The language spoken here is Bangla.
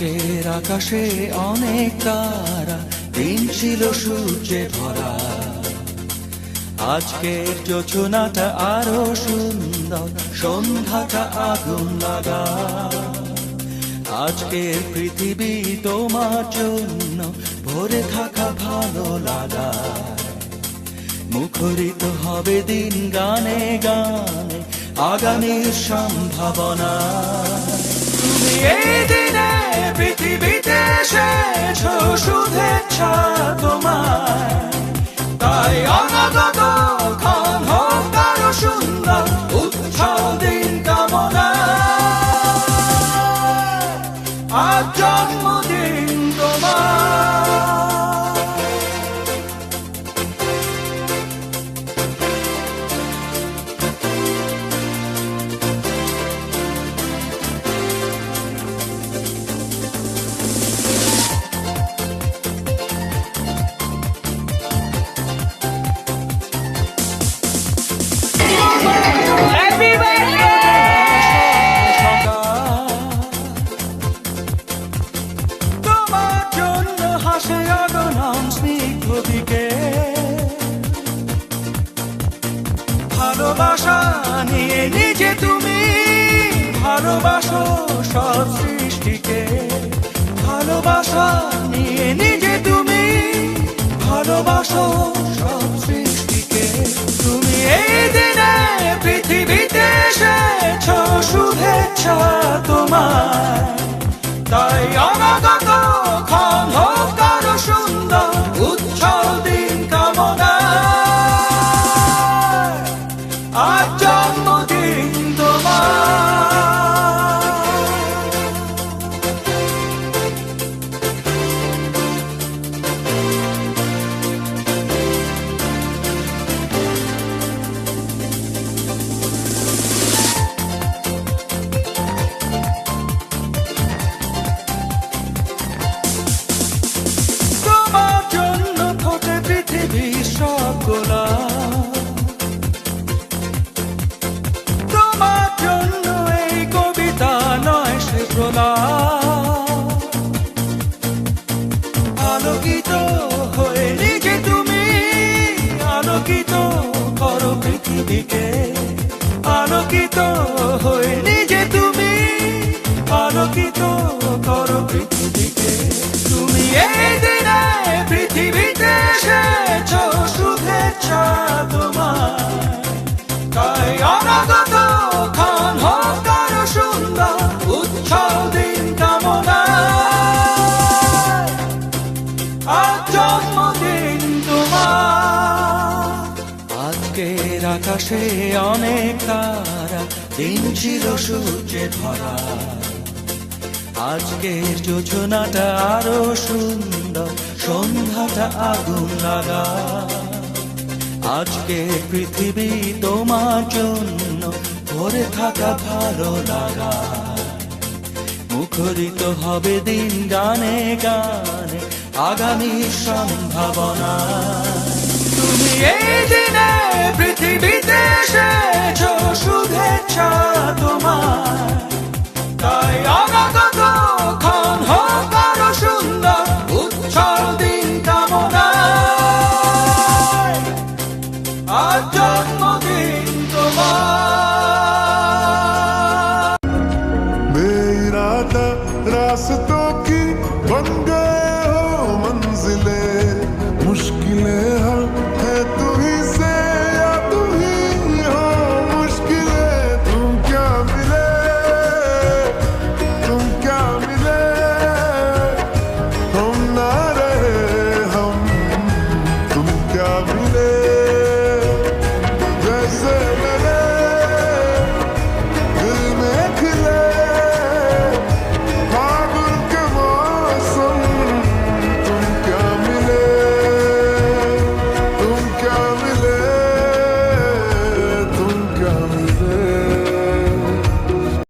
আজকের আকাশে অনেক তারা, দিন ছিল সূর্যে ভরা। আজকের যোজনাটা আরো সুন্দর, সন্ধ্যাটা আগুন লাগা। আজকের পৃথিবী তোমার জন্য ভরে থাকা ভালো লাগা। মুখরিত হবে দিন গানে গানে, আগামীর সম্ভাবনা। তুমি এই দিনে পৃথিবীতে এসেছো, শুভেচ্ছা তোমায়। তাই অনাগত ক্ষণ হোক আরো সুন্দর, উৎসব দিন কামনা। আজ জন্মদিন তোমার। ভালোবাসা নিয়ে নিজে তুমি ভালোবাসো সব সৃষ্টিকে। ভালোবাসা নিয়ে নিজে তুমি ভালোবাসো সব সৃষ্টিকে। তুমি এই দিনে পৃথিবীতে এসেছো, শুভেচ্ছা তোমার। তাই অনাগত ক্ষণ হোক আরো সুন্দর, উৎসব দিন কামনা। আজ জন্মদিন তোমার। তোমার জন্য ফোটে পৃথিবীর সব গোলাপ। আলোকিত হয়ে নিজে তুমি আলোকিত করো পৃথিবীকে। আলোকিত হয়ে নিজে তুমি আলোকিত করো পৃথিবীকে। তুমি এই দিনে পৃথিবীতে এসেছো, শুভেচ্ছা তোমার। তাই অনাগত ক্ষণ হোক আরো সুন্দর, উৎসব দিন কামনা। আজ জন্মদিন তোমার। আজকের আকাশে অনেক তারা, দিন ছিল সূর্যে ভরা। আজকের যোজনাটা আরো সুন্দর, সন্ধ্যাটা আগুন লাগা। আজকের পৃথিবী তোমার জন্য ভরে থাকা ভালো লাগা। মুখরিত হবে দিন গানে গানে, আগামীর সম্ভাবনা। তুমি এই দিনে পৃথিবীতে এসেছো, শুভেচ্ছা তোমার। তাই অনাগত ক্ষণ হোক আরো সুন্দর, উৎসব দিন কামনা। আজ